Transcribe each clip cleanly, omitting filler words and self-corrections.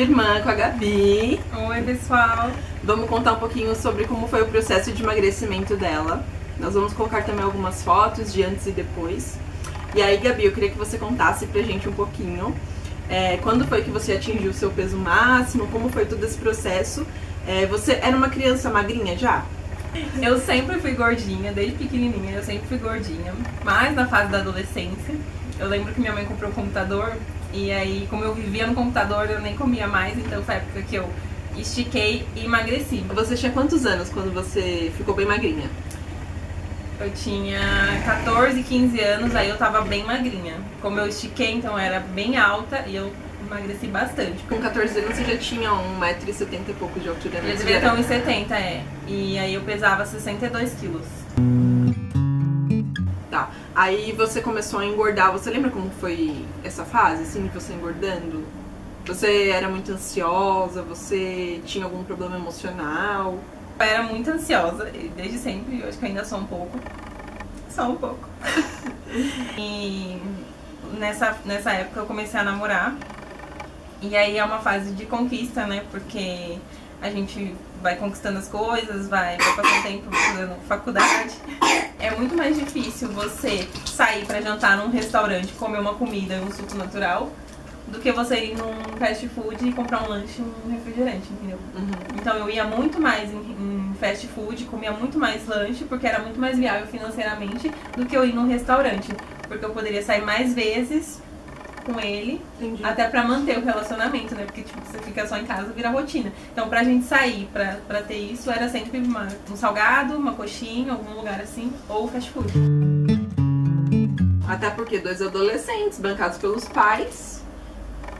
minha irmã, com a Gabi. Oi, pessoal. Vamos contar um pouquinho sobre como foi o processo de emagrecimento dela. Nós vamos colocar também algumas fotos de antes e depois. E aí, Gabi, eu queria que você contasse pra gente um pouquinho quando foi que você atingiu o seu peso máximo, como foi todo esse processo. Você era uma criança magrinha já? Eu sempre fui gordinha, desde pequenininha eu sempre fui gordinha. Mas na fase da adolescência, eu lembro que minha mãe comprou um computador. E aí, como eu vivia no computador, eu nem comia mais. Então foi a época que eu estiquei e emagreci. Você tinha quantos anos quando você ficou bem magrinha? Eu tinha 14, 15 anos, aí eu tava bem magrinha. Como eu estiquei, então eu era bem alta e eu emagreci bastante. Com 14 anos você já tinha 1,70 m e pouco de altura, né? Eu devia ter 1,70 m, E aí eu pesava 62 quilos. Tá. Aí você começou a engordar. Você lembra como foi essa fase, assim, de você engordando? Você era muito ansiosa? Você tinha algum problema emocional? Eu era muito ansiosa, desde sempre, eu acho que ainda sou um pouco. Só um pouco. E nessa época eu comecei a namorar. E aí é uma fase de conquista, né? Porque a gente vai conquistando as coisas, vai passando tempo fazendo faculdade. É muito mais difícil você sair pra jantar num restaurante, comer uma comida e um suco natural, do que você ir num fast food e comprar um lanche e um refrigerante, entendeu? Uhum. Então eu ia muito mais em fast food, comia muito mais lanche, porque era muito mais viável financeiramente do que eu ir num restaurante. Porque eu poderia sair mais vezes com ele, Entendi. Até pra manter o relacionamento, né? Porque tipo, você fica só em casa, vira rotina. Então pra gente sair, pra ter isso, era sempre um salgado, uma coxinha, algum lugar assim, ou fast food. Até porque dois adolescentes bancados pelos pais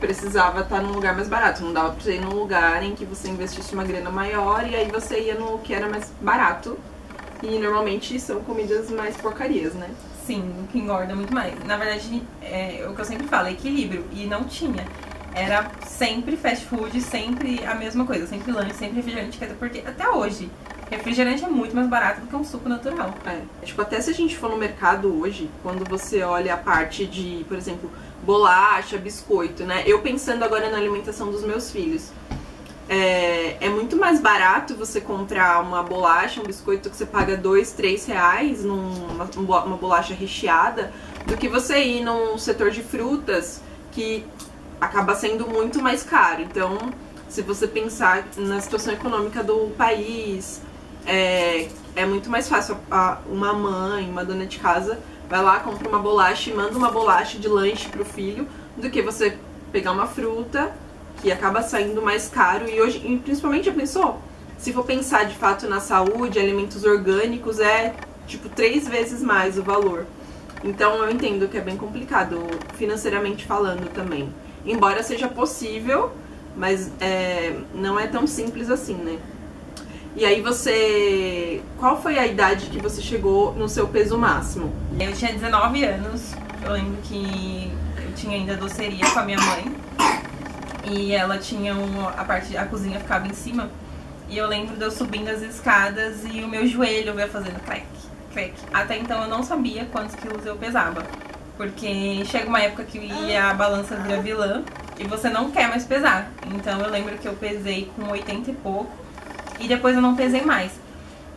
precisava estar num lugar mais barato. Não dava pra você ir num lugar em que você investisse uma grana maior e aí você ia no que era mais barato. E normalmente são comidas mais porcarias, né? Sim, o que engorda muito mais. Na verdade, o que eu sempre falo, é equilíbrio. E não tinha. Era sempre fast food, sempre a mesma coisa. Sempre lanche, sempre refrigerante. Porque até hoje, refrigerante é muito mais barato do que um suco natural. Tipo, até se a gente for no mercado hoje, quando você olha a parte de, por exemplo, bolacha, biscoito, né? Eu pensando agora na alimentação dos meus filhos. É muito mais barato você comprar uma bolacha, um biscoito que você paga R$2, R$3 uma bolacha recheada, do que você ir num setor de frutas que acaba sendo muito mais caro. Então, se você pensar na situação econômica do país, é muito mais fácil uma mãe, uma dona de casa, vai lá, compra uma bolacha e manda uma bolacha de lanche pro filho, do que você pegar uma fruta que acaba saindo mais caro. E hoje, principalmente, já pensou? Se for pensar de fato na saúde, alimentos orgânicos, tipo 3 vezes mais o valor. Então eu entendo que é bem complicado, financeiramente falando também. Embora seja possível, mas não é tão simples assim, né? E aí qual foi a idade que você chegou no seu peso máximo? Eu tinha 19 anos, eu lembro que eu tinha ainda doceria com a minha mãe. E ela tinha a cozinha ficava em cima. E eu lembro de eu subindo as escadas e o meu joelho ia fazendo crack, crack. Até então eu não sabia quantos quilos eu pesava. Porque chega uma época que a balança vira vilã e você não quer mais pesar. Então eu lembro que eu pesei com 80 e pouco e depois eu não pesei mais.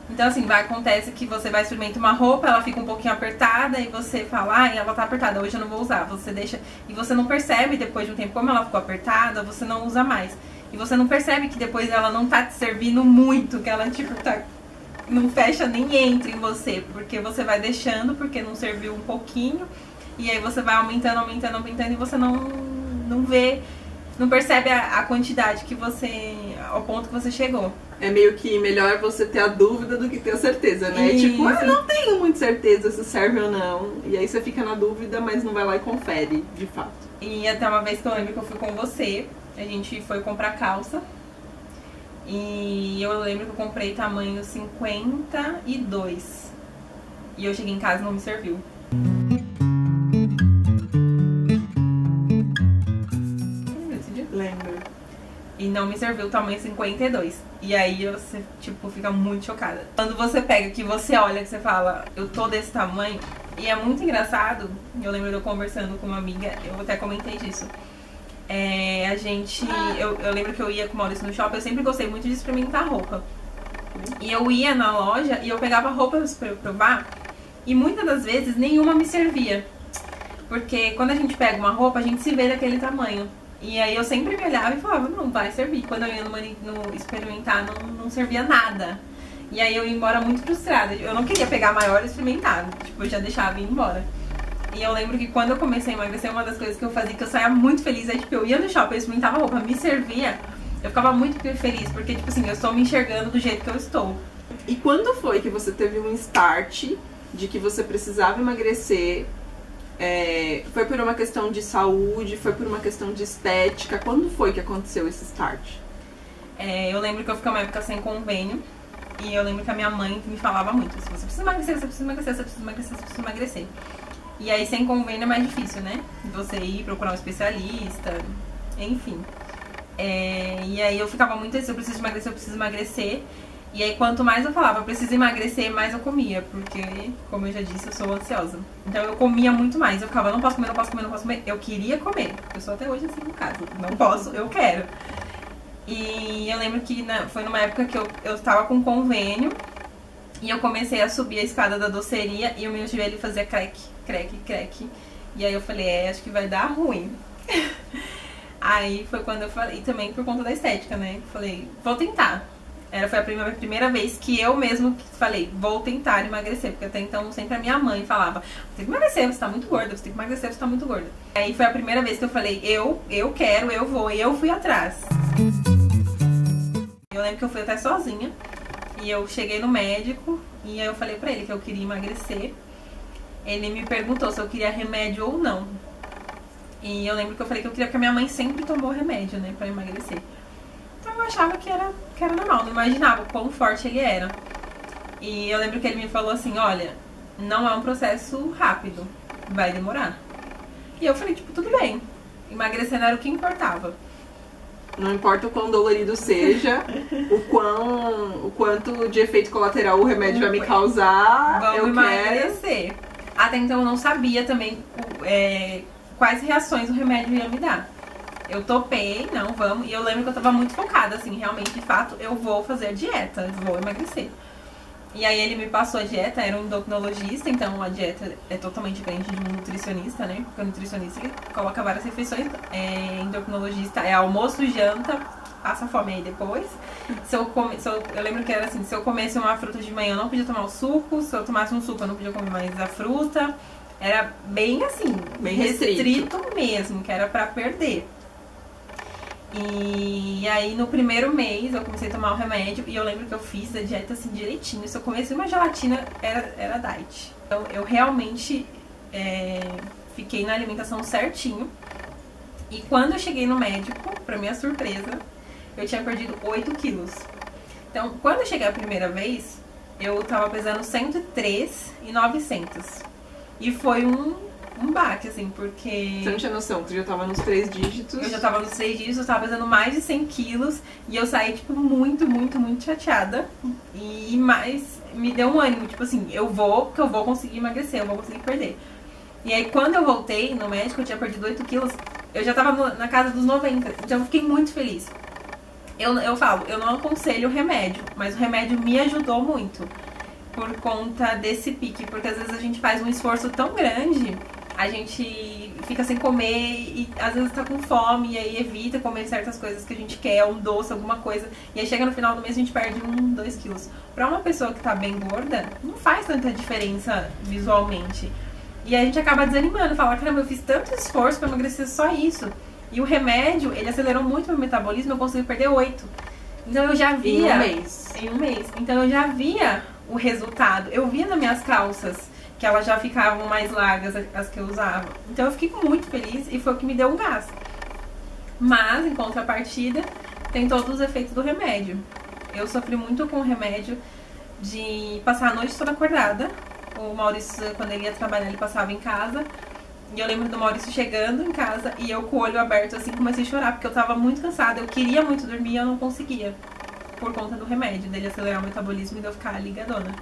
Então assim, acontece que você vai experimentar uma roupa, ela fica um pouquinho apertada e você fala, ela tá apertada, hoje eu não vou usar. Você deixa e você não percebe depois de um tempo como ela ficou apertada, você não usa mais. E você não percebe que depois ela não tá te servindo muito, que ela tipo não fecha nem entra em você, porque você vai deixando, porque não serviu um pouquinho, e aí você vai aumentando, aumentando, aumentando e você não vê, não percebe a quantidade que ao ponto que você chegou. É meio que melhor você ter a dúvida do que ter a certeza, né? Isso. Tipo, eu não tenho muita certeza se serve ou não. E aí você fica na dúvida, mas não vai lá e confere, de fato. E até uma vez que eu lembro que eu fui com você, a gente foi comprar calça. E eu lembro que eu comprei tamanho 52. E eu cheguei em casa e não me serviu. Lembra desse dia? Lembro. E não me serviu o tamanho 52. E aí você, tipo, fica muito chocada. Quando você pega, que você olha, que você fala, eu tô desse tamanho. E é muito engraçado, eu lembro de eu conversando com uma amiga, eu até comentei disso. Eu lembro que eu ia com o Maurício no shopping, eu sempre gostei muito de experimentar roupa. E eu ia na loja e eu pegava roupas pra eu provar, e muitas das vezes nenhuma me servia. Porque quando a gente pega uma roupa, a gente se vê daquele tamanho. E aí eu sempre me olhava e falava, não vai servir. Quando eu ia no experimentar, não servia nada. E aí eu ia embora muito frustrada. Eu não queria pegar maior e experimentar. Tipo, eu já deixava ir embora. E eu lembro que quando eu comecei a emagrecer, uma das coisas que eu fazia, que eu saía muito feliz, é tipo, eu ia no shopping, eu experimentava roupa, me servia, eu ficava muito feliz, porque tipo assim, eu estou me enxergando do jeito que eu estou. E quando foi que você teve um start de que você precisava emagrecer? Foi por uma questão de saúde, foi por uma questão de estética? Quando foi que aconteceu esse start? Eu lembro que eu fiquei uma época sem convênio, e eu lembro que a minha mãe me falava muito, assim, você precisa emagrecer, você precisa emagrecer, você precisa emagrecer, você precisa emagrecer. E aí sem convênio é mais difícil, né? Você ir procurar um especialista, enfim. E aí eu ficava muito assim, eu preciso emagrecer, eu preciso emagrecer. E aí quanto mais eu falava, eu preciso emagrecer, mais eu comia. Porque, como eu já disse, eu sou ansiosa. Então eu comia muito mais. Eu ficava, não posso comer, não posso comer, não posso comer. Eu queria comer. Eu sou até hoje assim no caso. Não posso, eu quero. E eu lembro que foi numa época que eu tava com convênio. E eu comecei a subir a escada da doceria e o meu joelho fazia crack, crack, crack. E aí eu falei, acho que vai dar ruim. Aí foi quando eu falei, também por conta da estética, né? Falei, vou tentar. Foi a primeira vez que eu mesmo falei, vou tentar emagrecer. Porque até então sempre a minha mãe falava, você tem que emagrecer, você tá muito gorda, você tem que emagrecer, você tá muito gorda. Aí foi a primeira vez que eu falei, eu quero, eu vou, e eu fui atrás. Eu lembro que eu fui até sozinha. E eu cheguei no médico e aí eu falei pra ele que eu queria emagrecer. Ele me perguntou se eu queria remédio ou não. E eu lembro que eu falei que eu queria, porque a minha mãe sempre tomou remédio, né, pra emagrecer. Então eu achava que era normal, não imaginava o quão forte ele era. E eu lembro que ele me falou assim, olha, não é um processo rápido, vai demorar. E eu falei, tipo, tudo bem. Emagrecendo era o que importava. Não importa o quão dolorido seja, o quanto de efeito colateral o remédio vai me causar, vamos emagrecer. Até então eu não sabia também quais reações o remédio ia me dar. Eu topei, não, vamos. E eu lembro que eu tava muito focada, assim, realmente, de fato, eu vou fazer dieta, vou emagrecer. E aí ele me passou a dieta, era um endocrinologista, então a dieta é totalmente diferente de um nutricionista, né? Porque o nutricionista ele coloca várias refeições, endocrinologista é almoço, janta, passa fome aí depois. Eu lembro que era assim, se eu comesse uma fruta de manhã eu não podia tomar o suco, se eu tomasse um suco eu não podia comer mais a fruta. Era bem assim, bem restrito mesmo, que era pra perder. E aí no primeiro mês eu comecei a tomar o remédio e eu lembro que eu fiz a dieta assim direitinho. Se eu comesse uma gelatina, era diet. Então eu realmente fiquei na alimentação certinho. E quando eu cheguei no médico, pra minha surpresa, eu tinha perdido 8 quilos. Então quando eu cheguei a primeira vez, eu tava pesando 103,900. E foi um baque, assim, porque... Você não tinha noção, tu já tava nos 3 dígitos. Eu já tava nos 3 dígitos, eu tava pesando mais de 100 quilos. E eu saí, tipo, muito, muito, muito chateada. E mais, me deu um ânimo, tipo assim, porque eu vou conseguir emagrecer, eu vou conseguir perder. E aí, quando eu voltei no médico, eu tinha perdido 8 quilos, eu já tava na casa dos 90. Então eu fiquei muito feliz. Eu falo, eu não aconselho o remédio, mas o remédio me ajudou muito. Por conta desse pique, porque às vezes a gente faz um esforço tão grande, a gente fica sem comer e às vezes tá com fome e aí evita comer certas coisas que a gente quer, um doce, alguma coisa, e aí chega no final do mês a gente perde 2 quilos. Pra uma pessoa que tá bem gorda, não faz tanta diferença visualmente. E a gente acaba desanimando, fala, caramba, eu fiz tanto esforço pra emagrecer só isso. E o remédio, ele acelerou muito meu metabolismo, eu consegui perder 8. Então eu já via... Em um mês. Então eu já via o resultado. Eu via nas minhas calças que elas já ficavam mais largas, as que eu usava. Então eu fiquei muito feliz e foi o que me deu um gás. Mas, em contrapartida, tem todos os efeitos do remédio. Eu sofri muito com o remédio de passar a noite toda acordada. O Maurício, quando ele ia trabalhar, ele passava em casa. E eu lembro do Maurício chegando em casa e eu com o olho aberto assim comecei a chorar, porque eu tava muito cansada, eu queria muito dormir e eu não conseguia. Por conta do remédio, dele acelerar o metabolismo e de eu ficar ligadona.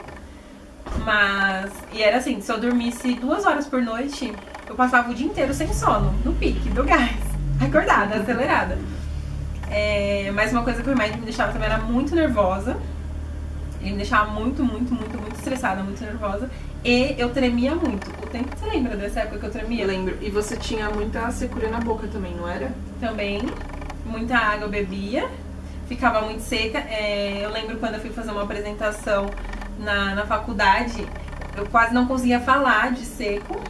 E era assim, se eu dormisse 2 horas por noite, eu passava o dia inteiro sem sono, no pique do gás. acordada, acelerada. Mas uma coisa que o remédio me deixava também era muito nervosa. Ele me deixava muito estressada, muito nervosa. E eu tremia muito. O tempo, você lembra dessa época que eu tremia? Eu lembro. E você tinha muita secura na boca também, não era? Também. Muita água eu bebia. Ficava muito seca. Eu lembro quando eu fui fazer uma apresentação na faculdade, eu quase não conseguia falar de seco.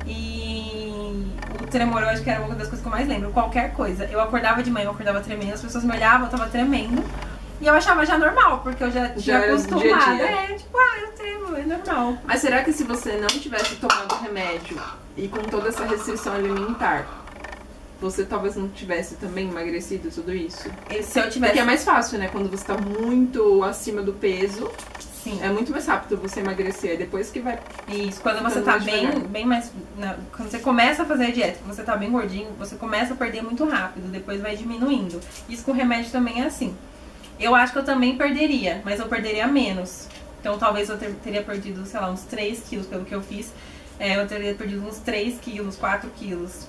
E o tremor, eu acho que era uma das coisas que eu mais lembro. Qualquer coisa. Eu acordava de manhã, eu acordava tremendo. As pessoas me olhavam, eu tava tremendo. E eu achava já normal, porque eu já tinha acostumado. Dia a dia. Tipo, eu tremo, é normal. Mas será que se você não tivesse tomado remédio e com toda essa restrição alimentar, você talvez não tivesse também emagrecido tudo isso? E se eu tivesse... Porque é mais fácil, né? Quando você tá muito acima do peso, Sim. É muito mais rápido você emagrecer. É depois que vai... Isso, quando você tá bem mais... Quando você começa a fazer a dieta, que você tá bem gordinho, você começa a perder muito rápido, depois vai diminuindo. Isso com remédio também é assim. Eu acho que eu também perderia, mas eu perderia menos. Então talvez eu teria perdido, sei lá, uns 3 quilos pelo que eu fiz. Eu teria perdido uns 3 quilos, 4 quilos.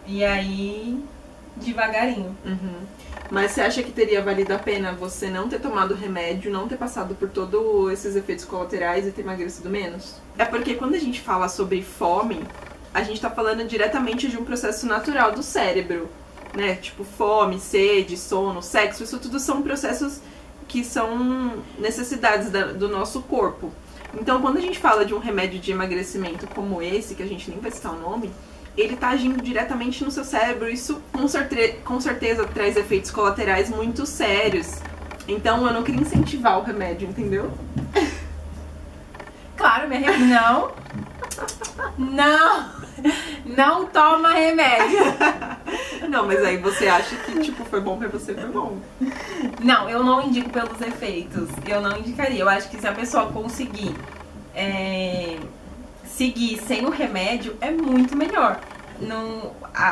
E aí, devagarinho. Uhum. Mas você acha que teria valido a pena você não ter tomado remédio, não ter passado por todos esses efeitos colaterais e ter emagrecido menos? É porque quando a gente fala sobre fome, a gente tá falando diretamente de um processo natural do cérebro. Né? Tipo, fome, sede, sono, sexo, isso tudo são processos que são necessidades do nosso corpo. Então, quando a gente fala de um remédio de emagrecimento como esse, que a gente nem vai citar o nome, ele tá agindo diretamente no seu cérebro. Isso com certeza traz efeitos colaterais muito sérios. Então, eu não queria incentivar o remédio, entendeu? Claro, não. Não toma remédio. Não, mas aí você acha que, tipo, foi bom pra você, foi bom. Não, eu não indico pelos efeitos. Eu não indicaria. Eu acho que se a pessoa conseguir seguir sem o remédio, é muito melhor.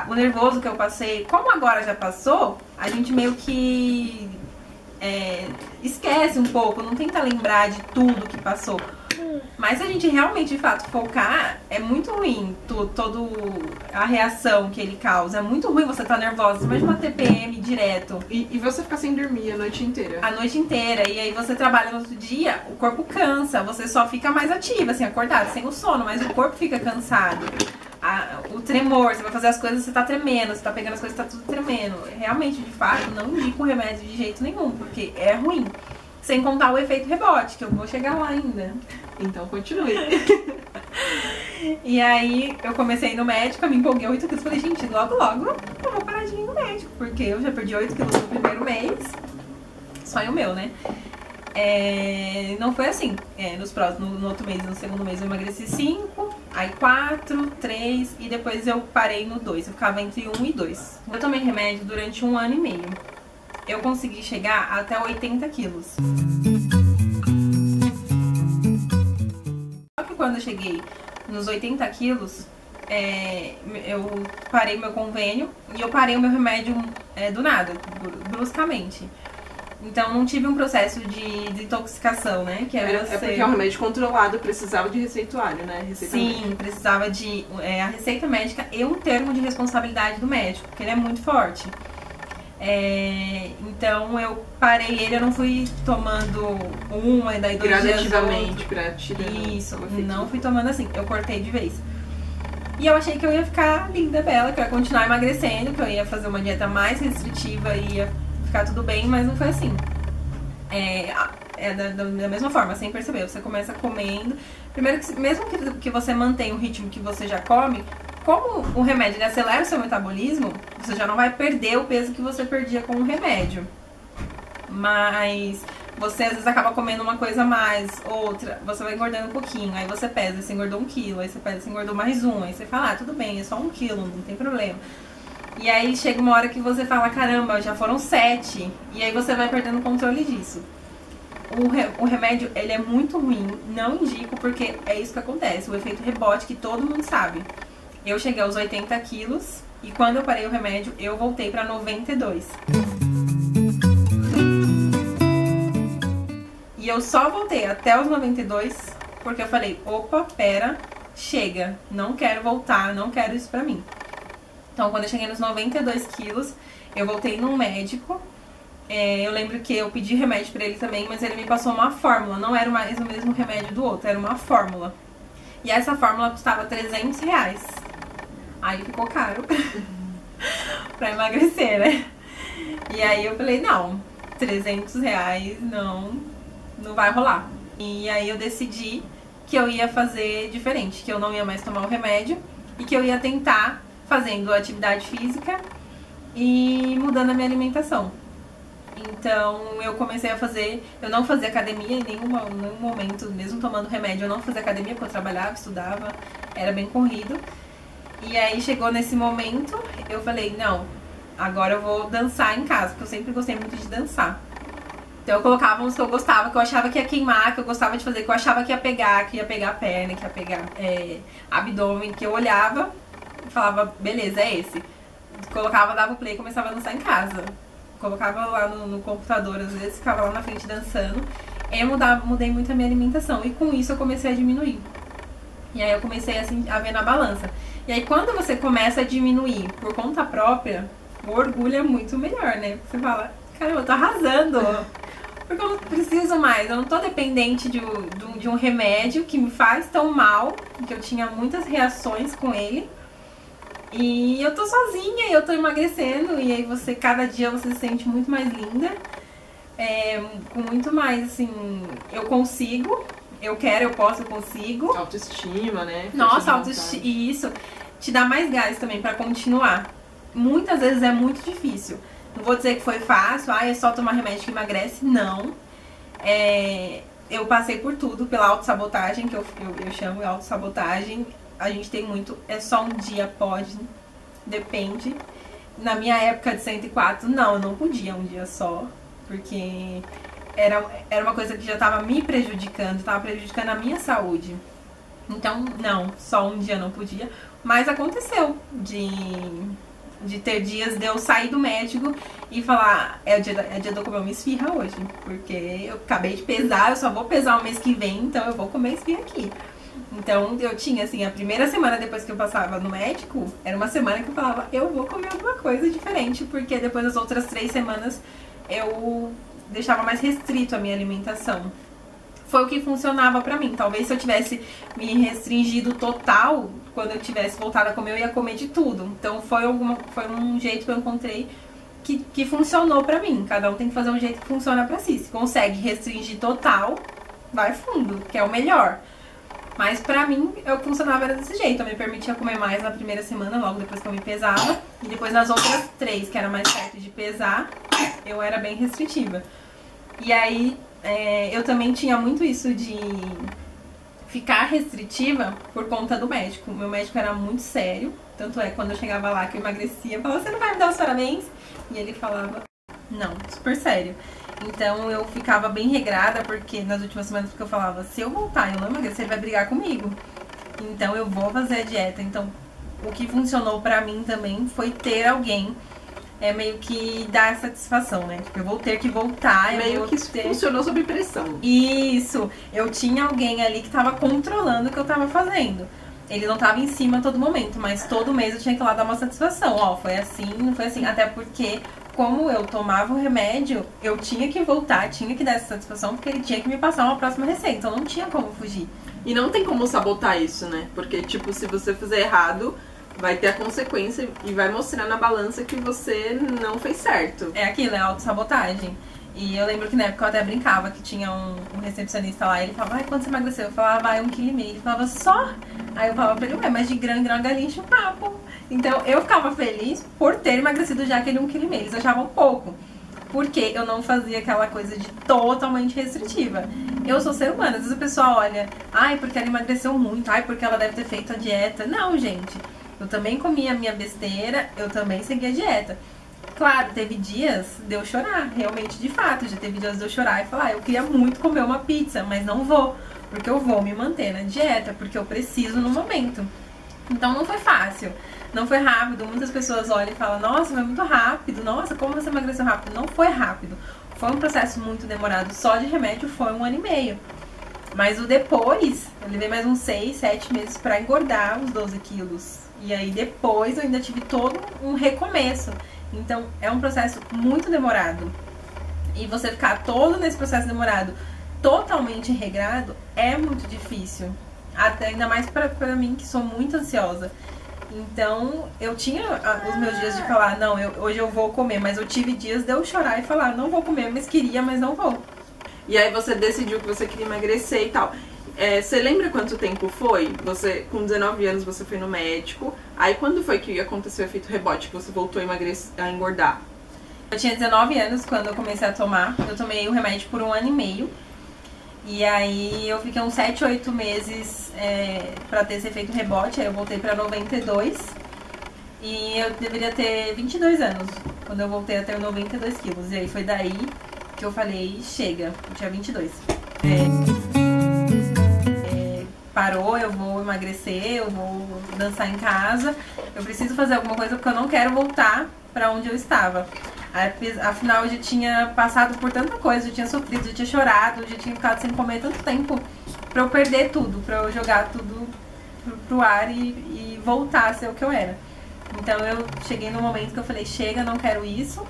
O nervoso que eu passei, como agora já passou, a gente meio que esquece um pouco, não tenta lembrar de tudo que passou. Mas se a gente realmente, de fato, focar, é muito ruim toda a reação que ele causa. É muito ruim você estar nervosa, imagina uma TPM direto. E você ficar sem dormir a noite inteira. A noite inteira. E aí você trabalha no outro dia, o corpo cansa, você só fica mais ativa, assim, acordado, sem o sono, mas o corpo fica cansado. O tremor, você vai fazer as coisas, você tá tremendo, você tá pegando as coisas, tá tudo tremendo. Realmente, de fato, não indico o remédio de jeito nenhum, porque é ruim. Sem contar o efeito rebote, que eu vou chegar lá ainda. Então continue. E aí eu comecei no médico, eu me empolguei 8 quilos. Falei, gente, logo eu vou parar de ir no médico, porque eu já perdi 8 quilos no primeiro mês. Sonho meu, né? Não foi assim. No outro mês, no segundo mês eu emagreci 5, aí 4, 3 e depois eu parei no 2. Eu ficava entre 1 e 2. Eu tomei remédio durante 1 ano e meio. Eu consegui chegar até 80 quilos. Só que quando eu cheguei nos 80 quilos, eu parei meu convênio e eu parei o meu remédio do nada, bruscamente. Então não tive um processo de desintoxicação, né? Que é porque é um remédio controlado, precisava de receituário, né? Sim, precisava de a receita médica e um termo de responsabilidade do médico, porque ele é muito forte. Então eu parei ele, eu não fui tomando uma e daí 2 dias gradativamente pra tirar. Isso, não fui tomando assim, eu cortei de vez. E eu achei que eu ia ficar linda, bela, que eu ia continuar emagrecendo, que eu ia fazer uma dieta mais restritiva e ia ficar tudo bem, mas não foi assim. Da mesma forma, sem perceber, você começa comendo. Primeiro, mesmo que você mantenha o ritmo que você já come, como o remédio ele acelera o seu metabolismo, você já não vai perder o peso que você perdia com o remédio. Mas você às vezes acaba comendo uma coisa a mais, outra, você vai engordando um pouquinho, aí você pesa, aí você engordou 1 quilo, aí você pesa, você engordou mais 1, aí você fala, tudo bem, é só 1 quilo, não tem problema. E aí chega uma hora que você fala, caramba, já foram 7, e aí você vai perdendo o controle disso. O remédio, ele é muito ruim, não indico, porque é isso que acontece, o efeito rebote que todo mundo sabe. Eu cheguei aos 80 quilos e quando eu parei o remédio, eu voltei pra 92. E eu só voltei até os 92 porque eu falei, opa, pera, chega, não quero voltar, não quero isso pra mim. Então, quando eu cheguei nos 92 quilos, eu voltei num médico. Eu lembro que eu pedi remédio pra ele também, mas ele me passou uma fórmula. Não era mais o mesmo remédio do outro, era uma fórmula. E essa fórmula custava R$300. Aí ficou caro pra emagrecer, né? E aí eu falei, não, R$300 não vai rolar. E aí eu decidi que eu ia fazer diferente, que eu não ia mais tomar o remédio e que eu ia tentar fazendo atividade física e mudando a minha alimentação. Então eu comecei a fazer, eu não fazia academia em nenhum momento, mesmo tomando remédio, eu não fazia academia porque eu trabalhava, estudava, era bem corrido. E aí chegou nesse momento, eu falei, não, agora eu vou dançar em casa, porque eu sempre gostei muito de dançar. Então eu colocava uns que eu gostava, que eu achava que ia queimar, que eu gostava de fazer, que eu achava que ia pegar a perna, que ia pegar abdômen, que eu olhava e falava, beleza, é esse. Colocava, dava o play e começava a dançar em casa. Colocava lá no computador, às vezes, ficava lá na frente dançando. Eu mudei muito a minha alimentação e com isso eu comecei a diminuir. E aí eu comecei assim, a ver na balança. E aí quando você começa a diminuir por conta própria, o orgulho é muito melhor, né? Porque você fala, caramba, eu tô arrasando. Porque eu não preciso mais, eu não tô dependente de um remédio que me faz tão mal, que eu tinha muitas reações com ele. E eu tô sozinha e eu tô emagrecendo. E aí cada dia você se sente muito mais linda. Com muito mais, assim, eu consigo, eu quero, eu posso, eu consigo. Autoestima, né? Nossa, autoestima, e isso te dá mais gás também pra continuar. Muitas vezes é muito difícil. Não vou dizer que foi fácil, é só tomar remédio que emagrece, não. Eu passei por tudo, pela autossabotagem, que eu chamo de autossabotagem. A gente tem muito, é só um dia, pode, depende. Na minha época de 104, não, eu não podia um dia só, porque era uma coisa que já estava me prejudicando, estava prejudicando a minha saúde. Então, não, só um dia não podia. Mas aconteceu de ter dias de eu sair do médico e falar, é dia de eu comer uma esfirra hoje, porque eu acabei de pesar, eu só vou pesar o mês que vem, então eu vou comer esfirra aqui. Então eu tinha assim, a primeira semana depois que eu passava no médico, era uma semana que eu falava, eu vou comer alguma coisa diferente, porque depois das outras 3 semanas eu deixava mais restrito a minha alimentação. Foi o que funcionava pra mim. Talvez se eu tivesse me restringido total, quando eu tivesse voltado a comer, eu ia comer de tudo. Então foi um jeito que eu encontrei que funcionou pra mim. Cada um tem que fazer um jeito que funciona pra si. Se consegue restringir total, vai fundo, que é o melhor. Mas pra mim, funcionava desse jeito. Eu me permitia comer mais na primeira semana, logo depois que eu me pesava. E depois nas outras 3, que era mais perto de pesar, eu era bem restritiva. E aí, eu também tinha muito isso de ficar restritiva por conta do médico. Meu médico era muito sério. Tanto é, quando eu chegava lá que eu emagrecia, eu falava, você não vai me dar os parabéns? E ele falava, não, super sério. Então eu ficava bem regrada, porque nas últimas semanas eu falava, se eu voltar e eu não emagrecer, ele vai brigar comigo. Então eu vou fazer a dieta. Então o que funcionou pra mim também foi ter alguém meio que dar satisfação, né? Tipo, eu vou ter que voltar. Meio que funcionou sob pressão. Isso. Eu tinha alguém ali que tava controlando o que eu tava fazendo. Ele não tava em cima a todo momento, mas todo mês eu tinha que ir lá dar uma satisfação. Ó, foi assim, não foi assim. Até porque, como eu tomava o remédio, eu tinha que voltar, tinha que dar essa satisfação, porque ele tinha que me passar uma próxima receita. Então não tinha como fugir. E não tem como sabotar isso, né? Porque, tipo, se você fizer errado, vai ter a consequência e vai mostrar na balança que você não fez certo. É aquilo, é autossabotagem. E eu lembro que na época eu até brincava que tinha um recepcionista lá, e ele falava, quando você emagreceu? Eu falava, 1,5 kg. Ele falava, só? Aí eu falava pra ele, mas de grão em grão a galinha enche o papo. Então eu ficava feliz por ter emagrecido já aquele 1,5 kg. Eles achavam pouco, porque eu não fazia aquela coisa de totalmente restritiva. Eu sou ser humano, às vezes o pessoal olha, porque ela emagreceu muito, porque ela deve ter feito a dieta. Não, gente, eu também comia a minha besteira, eu também seguia a dieta. Claro, teve dias de eu chorar, realmente, de fato, já teve dias de eu chorar e falar, eu queria muito comer uma pizza, mas não vou, porque eu vou me manter na dieta, porque eu preciso no momento. Então não foi fácil, não foi rápido. Muitas pessoas olham e falam, nossa, foi muito rápido, nossa, como você emagreceu rápido? Não foi rápido, foi um processo muito demorado, só de remédio foi 1 ano e meio. Mas o depois, eu levei mais uns 6, 7 meses pra engordar os 12 quilos. E aí depois eu ainda tive todo um recomeço. Então é um processo muito demorado. E você ficar todo nesse processo demorado, totalmente regrado, é muito difícil. Até ainda mais pra mim, que sou muito ansiosa. Então eu tinha os meus dias de falar, não, hoje eu vou comer. Mas eu tive dias de eu chorar e falar, não vou comer, mas queria, mas não vou. E aí você decidiu que você queria emagrecer e tal. Você lembra quanto tempo foi? Você, com 19 anos, você foi no médico. Aí quando foi que aconteceu o efeito rebote, que você voltou a engordar? Eu tinha 19 anos quando eu comecei a tomar. Eu tomei o remédio por 1 ano e meio. E aí eu fiquei uns 7, 8 meses pra ter esse efeito rebote. Aí eu voltei pra 92. E eu deveria ter 22 anos quando eu voltei a ter 92 quilos. E aí foi daí que eu falei, chega. Eu tinha 22. Parou, eu vou emagrecer, eu vou dançar em casa. Eu preciso fazer alguma coisa porque eu não quero voltar pra onde eu estava. Afinal, eu já tinha passado por tanta coisa, eu tinha sofrido, eu tinha chorado, eu já tinha ficado sem comer tanto tempo pra eu perder tudo, pra eu jogar tudo pro ar e voltar a ser o que eu era. Então eu cheguei no momento que eu falei, chega, não quero isso,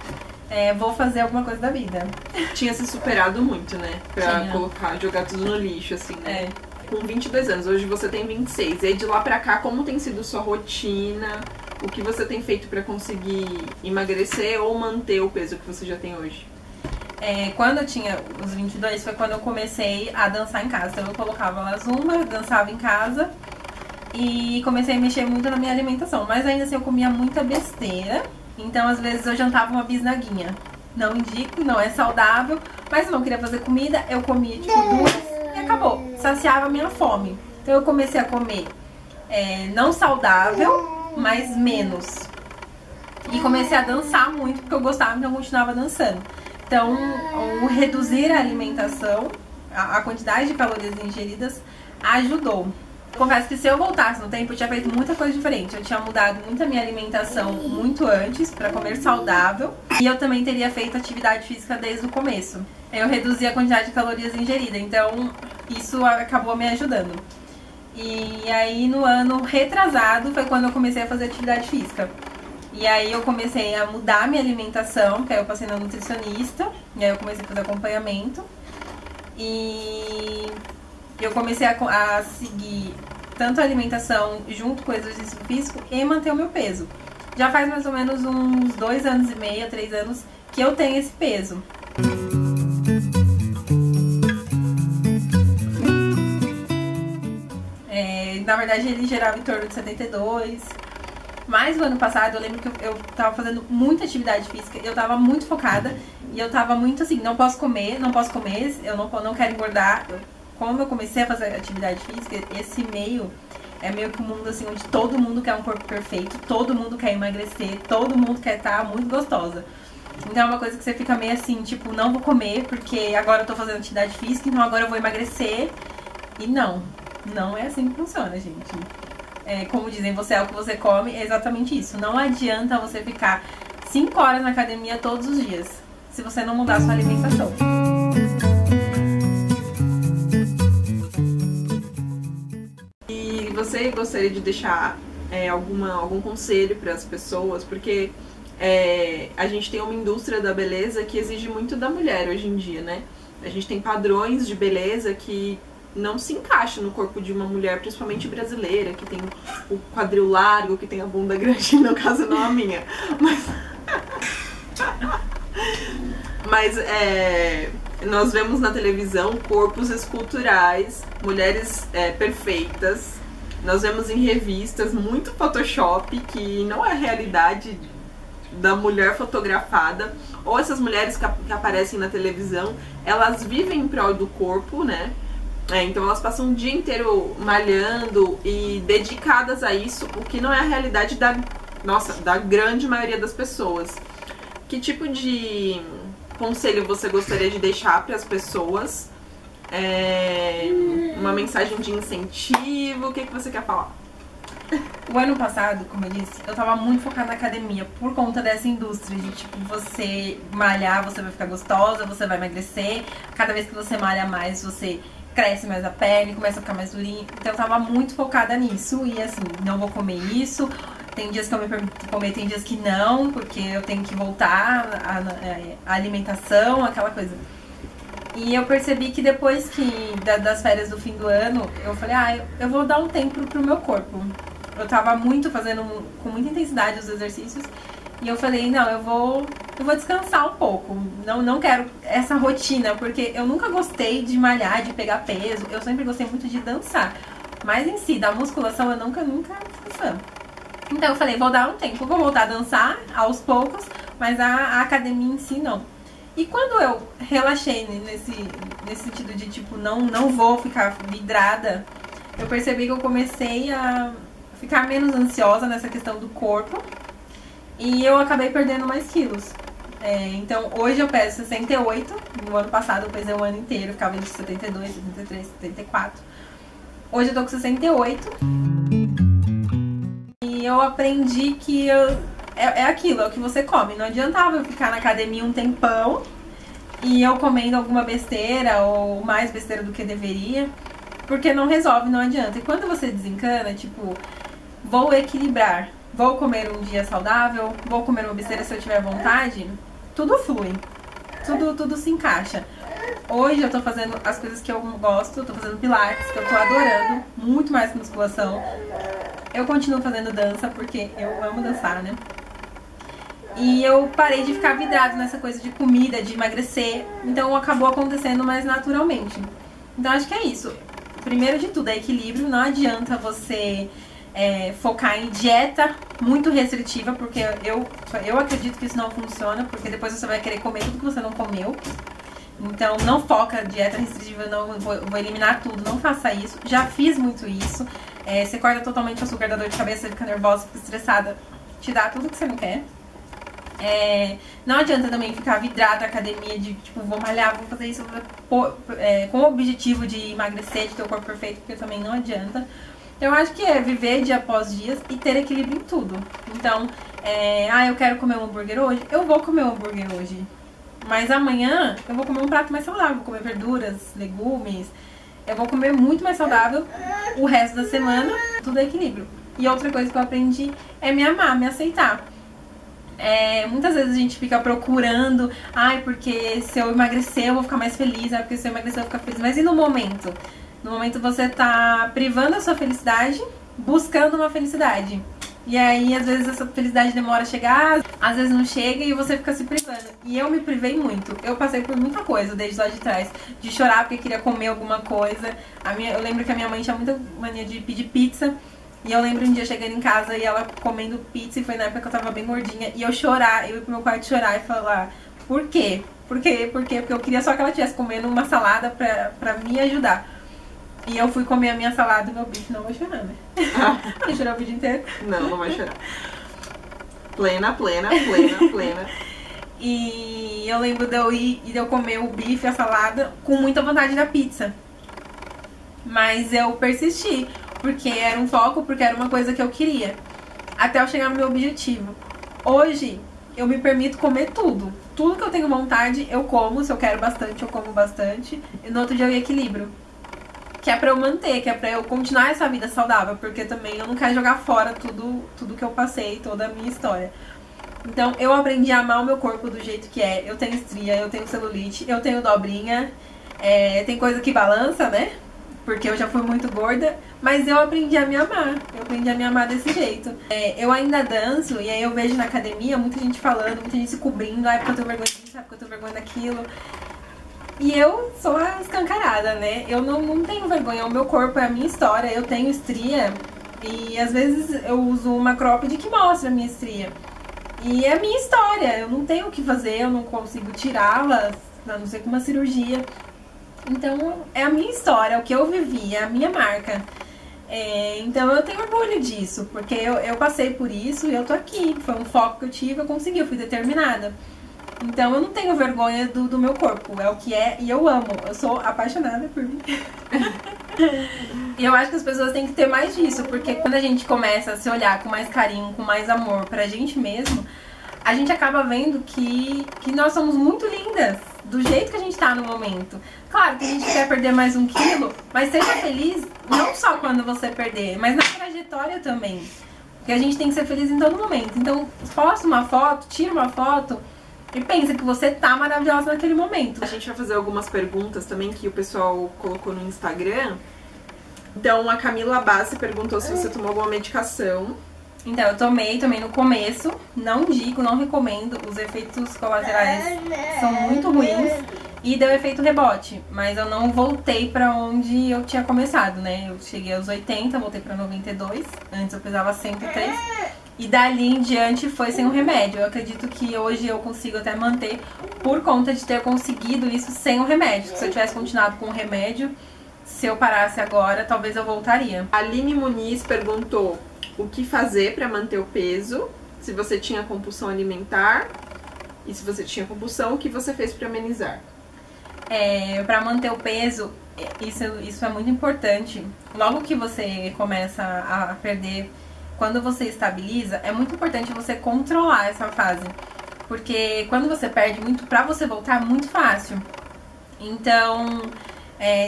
vou fazer alguma coisa da vida. Tinha se superado muito, né? Pra jogar tudo no lixo, assim, né? Com 22 anos, hoje você tem 26. E aí de lá pra cá, como tem sido sua rotina? O que você tem feito pra conseguir emagrecer ou manter o peso que você já tem hoje? Quando eu tinha os 22 foi quando eu comecei a dançar em casa. Então eu colocava lá zumba, dançava em casa e comecei a mexer muito na minha alimentação. Mas ainda assim eu comia muita besteira. Então às vezes eu jantava uma bisnaguinha. Não indico, não é saudável, mas eu não queria fazer comida, eu comia tipo 2 e acabou. Saciava a minha fome. Então eu comecei a comer não saudável, mas menos. E comecei a dançar muito porque eu gostava, então eu continuava dançando. Então, o reduzir a alimentação, a quantidade de calorias ingeridas, ajudou. Confesso que se eu voltasse no tempo, eu tinha feito muita coisa diferente. Eu tinha mudado muito a minha alimentação muito antes, para comer saudável. E eu também teria feito atividade física desde o começo. Eu reduzi a quantidade de calorias ingeridas, então isso acabou me ajudando. E aí no ano retrasado foi quando eu comecei a fazer atividade física. E aí eu comecei a mudar minha alimentação, que aí eu passei na nutricionista, e aí eu comecei a fazer acompanhamento. E eu comecei a seguir tanto a alimentação junto com o exercício físico e manter o meu peso. Já faz mais ou menos uns 2 anos e meio, 3 anos que eu tenho esse peso. Na verdade ele gerava em torno de 72. Mas no ano passado eu lembro que eu tava fazendo muita atividade física, eu tava muito focada e eu tava muito assim, não posso comer, eu não quero engordar. Como eu comecei a fazer atividade física, esse meio é meio que um mundo assim, onde todo mundo quer um corpo perfeito, todo mundo quer emagrecer, todo mundo quer estar muito gostosa. Então é uma coisa que você fica meio assim, tipo, não vou comer porque agora eu tô fazendo atividade física, então agora eu vou emagrecer. E não é assim que funciona, gente. Como dizem, você é o que você come, é exatamente isso. Não adianta você ficar 5 horas na academia todos os dias, se você não mudar a sua alimentação. E você gostaria de deixar algum conselho para as pessoas? Porque a gente tem uma indústria da beleza que exige muito da mulher hoje em dia, né? A gente tem padrões de beleza que não se encaixa no corpo de uma mulher, principalmente brasileira, que tem o quadril largo, que tem a bunda grande, no caso não a minha. Mas nós vemos na televisão corpos esculturais, mulheres perfeitas. Nós vemos em revistas muito Photoshop, que não é a realidade da mulher fotografada. Ou essas mulheres que aparecem na televisão, elas vivem em prol do corpo, né? Então elas passam o dia inteiro malhando e dedicadas a isso, o que não é a realidade da grande maioria das pessoas. Que tipo de conselho você gostaria de deixar para as pessoas? Uma mensagem de incentivo? O que você quer falar? O ano passado, como eu disse, eu tava muito focada na academia por conta dessa indústria de tipo, você malhar, você vai ficar gostosa, você vai emagrecer. Cada vez que você malha mais, você cresce mais a pele, começa a ficar mais durinha. Então eu tava muito focada nisso e assim, não vou comer isso. Tem dias que eu me permito comer, tem dias que não, porque eu tenho que voltar à alimentação, aquela coisa. E eu percebi que depois das férias do fim do ano, eu falei, eu vou dar um tempo pro meu corpo. Eu tava muito fazendo com muita intensidade os exercícios. E eu falei, não, eu vou descansar um pouco. Não quero essa rotina, porque eu nunca gostei de malhar, de pegar peso. Eu sempre gostei muito de dançar. Mas em si, da musculação, eu nunca fui fã. Então eu falei, vou dar um tempo, vou voltar a dançar aos poucos, mas a academia em si não. E quando eu relaxei nesse sentido de tipo, não vou ficar vidrada, eu percebi que eu comecei a ficar menos ansiosa nessa questão do corpo e eu acabei perdendo mais quilos. Então hoje eu peso 68, no ano passado eu pesei o ano inteiro, ficava entre 72, 73, 74. Hoje eu tô com 68 e eu aprendi que é aquilo, é o que você come. Não adiantava eu ficar na academia um tempão e eu comendo alguma besteira ou mais besteira do que deveria, porque não resolve, não adianta. E quando você desencana, tipo, vou equilibrar, vou comer um dia saudável, vou comer uma besteira se eu tiver vontade, tudo flui, tudo se encaixa. Hoje eu tô fazendo as coisas que eu gosto, eu tô fazendo pilates, que eu tô adorando, muito mais que musculação. Eu continuo fazendo dança, porque eu amo dançar, né? E eu parei de ficar vidrado nessa coisa de comida, de emagrecer. Então acabou acontecendo mais naturalmente. Então acho que é isso. Primeiro de tudo é equilíbrio. Não adianta você focar em dieta muito restritiva, porque eu acredito que isso não funciona, porque depois você vai querer comer tudo que você não comeu. Então não foca dieta restritiva, não vou eliminar tudo, não faça isso. Já fiz muito isso. Você corta totalmente o açúcar, dá dor de cabeça, fica nervosa, fica estressada, te dá tudo que você não quer. Não adianta também ficar vidrada na academia de tipo, vou malhar, vou fazer isso com o objetivo de emagrecer, de ter o corpo perfeito, porque também não adianta. Então eu acho que é viver dia após dia e ter equilíbrio em tudo. Então, eu quero comer um hambúrguer hoje, eu vou comer um hambúrguer hoje. Mas amanhã eu vou comer um prato mais saudável, vou comer verduras, legumes. Eu vou comer muito mais saudável o resto da semana, tudo é equilíbrio. E outra coisa que eu aprendi é me amar, me aceitar. Muitas vezes a gente fica procurando, porque se eu emagrecer eu vou ficar mais feliz, porque se eu emagrecer eu vou ficar feliz. Mas e no momento? No momento você tá privando a sua felicidade, buscando uma felicidade. E aí às vezes essa felicidade demora a chegar, às vezes não chega e você fica se privando. E eu me privei muito, eu passei por muita coisa desde lá de trás, de chorar porque queria comer alguma coisa. Eu lembro que a minha mãe tinha muita mania de pedir pizza. E eu lembro um dia chegando em casa e ela comendo pizza, e foi na época que eu tava bem gordinha, e eu ia pro meu quarto chorar e falar, por quê? Por quê? Por quê? Porque eu queria só que ela estivesse comendo uma salada pra me ajudar. E eu fui comer a minha salada e meu bife, não vou chorar, né? Vai chorar o vídeo inteiro? Não vai chorar. Plena. E eu lembro de eu ir e de eu comer o bife, a salada, com muita vontade da pizza. Mas eu persisti. Porque era um foco, porque era uma coisa que eu queria. Até eu chegar no meu objetivo. Hoje, eu me permito comer tudo. Tudo que eu tenho vontade, eu como. Se eu quero bastante, eu como bastante. E no outro dia eu equilibro. Que é pra eu manter, que é pra eu continuar essa vida saudável. Porque também eu não quero jogar fora tudo que eu passei, toda a minha história. Então, eu aprendi a amar o meu corpo do jeito que é. Eu tenho estria, eu tenho celulite, eu tenho dobrinha. Tem coisa que balança, né? Porque eu já fui muito gorda, mas eu aprendi a me amar. Eu aprendi a me amar desse jeito. Eu ainda danço, e aí eu vejo na academia muita gente falando, muita gente se cobrindo, porque eu tenho vergonha disso, porque eu tenho vergonha daquilo. E eu sou a escancarada, né? Eu não tenho vergonha, o meu corpo é a minha história, eu tenho estria. E às vezes eu uso uma cropped que mostra a minha estria. E é a minha história, eu não tenho o que fazer, eu não consigo tirá-la, a não ser com uma cirurgia. Então, é a minha história, é o que eu vivi, é a minha marca. Então, eu tenho orgulho disso, porque eu passei por isso e eu tô aqui. Foi um foco que eu tive, eu consegui, eu fui determinada. Então, eu não tenho vergonha do meu corpo, é o que é e eu amo. Eu sou apaixonada por mim. E eu acho que as pessoas têm que ter mais disso, porque quando a gente começa a se olhar com mais carinho, com mais amor pra gente mesmo, a gente acaba vendo que nós somos muito lindas do jeito que a gente tá no momento. Claro que a gente quer perder mais 1 quilo, mas seja feliz não só quando você perder, mas na trajetória também. Porque a gente tem que ser feliz em todo momento. Então, posta uma foto, tira uma foto e pensa que você tá maravilhosa naquele momento. A gente vai fazer algumas perguntas também que o pessoal colocou no Instagram. Então, a Camila Bassi perguntou se você tomou alguma medicação. Então, eu tomei no começo, não indico, não recomendo, os efeitos colaterais são muito ruins e deu efeito rebote, mas eu não voltei pra onde eu tinha começado, né? Eu cheguei aos 80, voltei pra 92, antes eu pesava 103 e dali em diante foi sem o remédio. Eu acredito que hoje eu consigo até manter por conta de ter conseguido isso sem o remédio. Se eu tivesse continuado com o remédio, se eu parasse agora, talvez eu voltaria. A Aline Muniz perguntou o que fazer para manter o peso, se você tinha compulsão alimentar e se você tinha compulsão, o que você fez para amenizar? Para manter o peso, isso é muito importante. Logo que você começa a perder, quando você estabiliza, é muito importante você controlar essa fase. Porque quando você perde muito, pra você voltar é muito fácil. Então,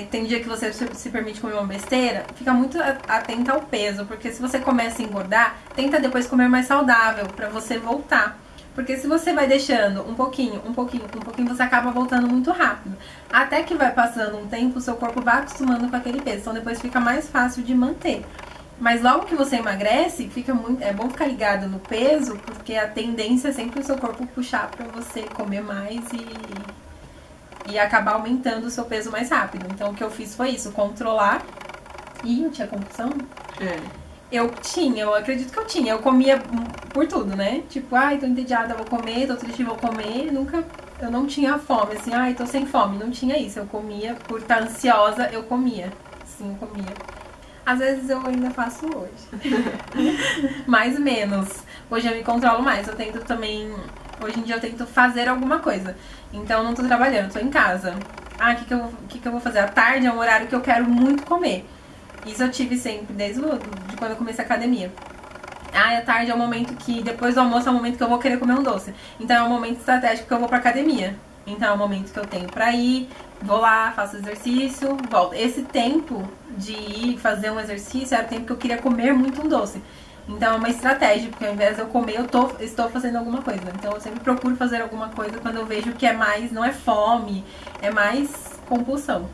tem dia que você se permite comer uma besteira, fica muito atenta ao peso, porque se você começa a engordar, tenta depois comer mais saudável pra você voltar. Porque se você vai deixando um pouquinho, você acaba voltando muito rápido. Até que vai passando um tempo, o seu corpo vai acostumando com aquele peso, então depois fica mais fácil de manter. Mas logo que você emagrece, é bom ficar ligado no peso, porque a tendência é sempre o seu corpo puxar pra você comer mais e acabar aumentando o seu peso mais rápido. Então o que eu fiz foi isso, controlar. Ih, eu tinha compulsão? Eu acredito que eu tinha. Eu comia por tudo, né? Tipo, ai, tô entediada, vou comer, tô triste, vou comer. Eu não tinha fome, assim, ai, tô sem fome. Não tinha isso. Eu comia, por estar ansiosa, eu comia. Sim, eu comia. Às vezes eu ainda faço hoje. Mais ou menos. Hoje eu me controlo mais. Eu tento também... Hoje em dia eu tento fazer alguma coisa. Então eu não tô trabalhando, tô em casa. Ah, o que eu vou fazer? À tarde é um horário que eu quero muito comer. Isso eu tive sempre, desde de quando eu comecei a academia. Ah, à tarde é o momento que, depois do almoço, é o momento que eu vou querer comer um doce. Então é um momento estratégico que eu vou pra academia. Então é o momento que eu tenho pra ir, vou lá, faço exercício, volto. Esse tempo de ir fazer um exercício era o tempo que eu queria comer muito um doce. Então é uma estratégia, porque ao invés de eu comer, estou fazendo alguma coisa. Então eu sempre procuro fazer alguma coisa quando eu vejo que é mais, não é fome, é mais compulsão.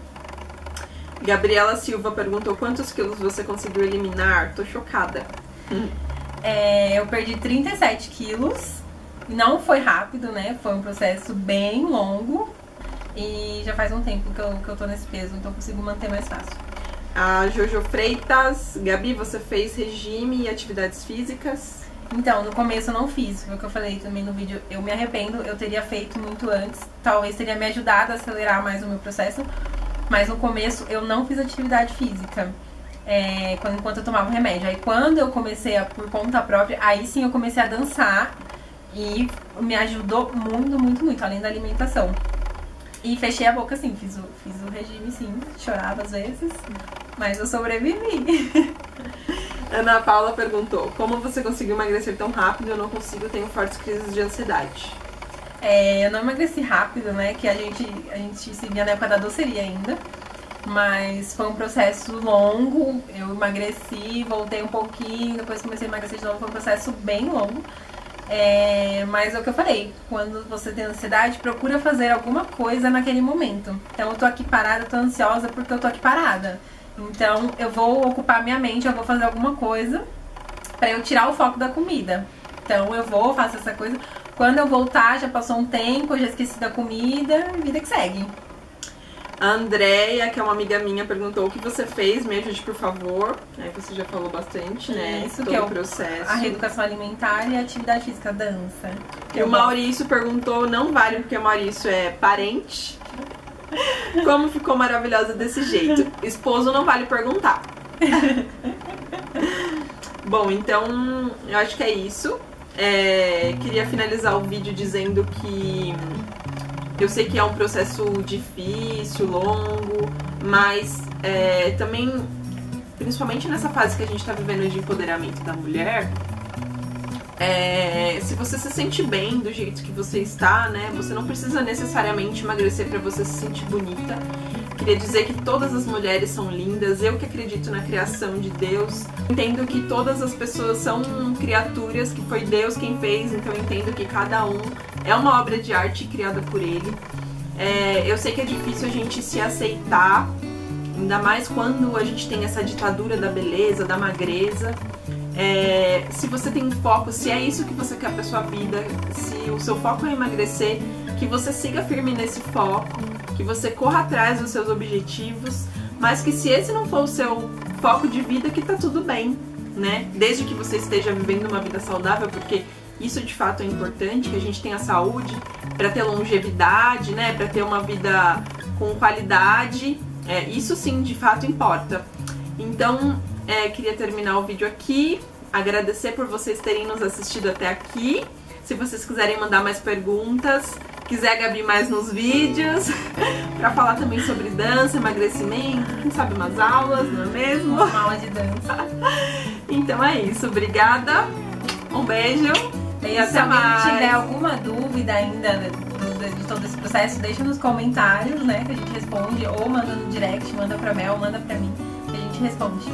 Gabriela Silva perguntou quantos quilos você conseguiu eliminar? Tô chocada. Eu perdi 37 quilos. Não foi rápido, né? Foi um processo bem longo. E já faz um tempo que eu tô nesse peso, então eu consigo manter mais fácil. A Jojo Freitas, Gabi, você fez regime e atividades físicas? Então, no começo eu não fiz, foi o que eu falei também no vídeo. Eu me arrependo, eu teria feito muito antes. Talvez teria me ajudado a acelerar mais o meu processo. Mas no começo eu não fiz atividade física enquanto eu tomava o remédio. Aí quando eu comecei por conta própria, aí sim eu comecei a dançar e me ajudou muito, muito, muito, além da alimentação. E fechei a boca assim, fiz o regime sim, chorava às vezes, mas eu sobrevivi. Ana Paula perguntou, como você conseguiu emagrecer tão rápido? Eu não consigo, tenho fortes crises de ansiedade. Eu não emagreci rápido, né, que a gente se via na época da doceria ainda, mas foi um processo longo, eu emagreci, voltei um pouquinho, depois comecei a emagrecer de novo, foi um processo bem longo. Mas é o que eu falei, quando você tem ansiedade, procura fazer alguma coisa naquele momento. Então eu tô aqui parada, tô ansiosa porque eu tô aqui parada. Então eu vou ocupar minha mente, eu vou fazer alguma coisa pra eu tirar o foco da comida. Então eu faço essa coisa. Quando eu voltar, já passou um tempo, eu já esqueci da comida, vida que segue. A Andréia, que é uma amiga minha, perguntou o que você fez, me ajude por favor. Aí você já falou bastante, né? Isso, todo que é o processo. A reeducação alimentar e a atividade física, dança. E o Maurício perguntou, não vale porque o Maurício é parente. Como ficou maravilhosa desse jeito? Esposo não vale perguntar. Bom, então eu acho que é isso. Queria finalizar o vídeo dizendo que eu sei que é um processo difícil, longo, mas também, principalmente nessa fase que a gente tá vivendo de empoderamento da mulher, Se você se sente bem do jeito que você está, né? Você não precisa necessariamente emagrecer para você se sentir bonita. Queria dizer que todas as mulheres são lindas. Eu que acredito na criação de Deus, entendo que todas as pessoas são criaturas que foi Deus quem fez. Então eu entendo que cada um é uma obra de arte criada por Ele. Eu sei que é difícil a gente se aceitar, ainda mais quando a gente tem essa ditadura da beleza, da magreza. Se você tem um foco, se é isso que você quer pra sua vida, se o seu foco é emagrecer, que você siga firme nesse foco, que você corra atrás dos seus objetivos, mas que se esse não for o seu foco de vida, que tá tudo bem, né? Desde que você esteja vivendo uma vida saudável, porque isso de fato é importante, que a gente tenha saúde para ter longevidade, né? Para ter uma vida com qualidade, isso sim de fato importa. Então, queria terminar o vídeo aqui, agradecer por vocês terem nos assistido até aqui. Se vocês quiserem mandar mais perguntas, quiser a Gabi mais nos vídeos, pra falar também sobre dança, emagrecimento, quem sabe umas aulas, não é mesmo? Uma aula de dança. Então é isso, obrigada, um beijo e até mais. Se alguém tiver alguma dúvida ainda de todo esse processo, deixa nos comentários, né, que a gente responde, ou manda no direct, manda pra Mel, manda pra mim, que a gente responde.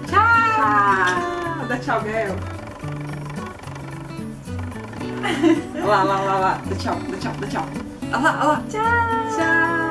Tchau! Dá tchau, Gael. Olha lá, dá tchau, dá tchau, dá tchau. Olha lá, tchau! Tchau!